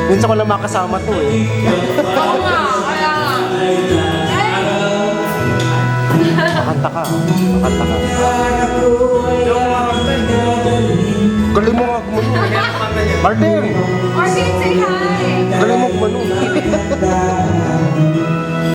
Minsan ko lang makasama to eh. Oo nga, kaya nga. Makanta ka. Makanta ka. Galing mo nga kumano. Martin! Martin, say hi! Galing mo kumano.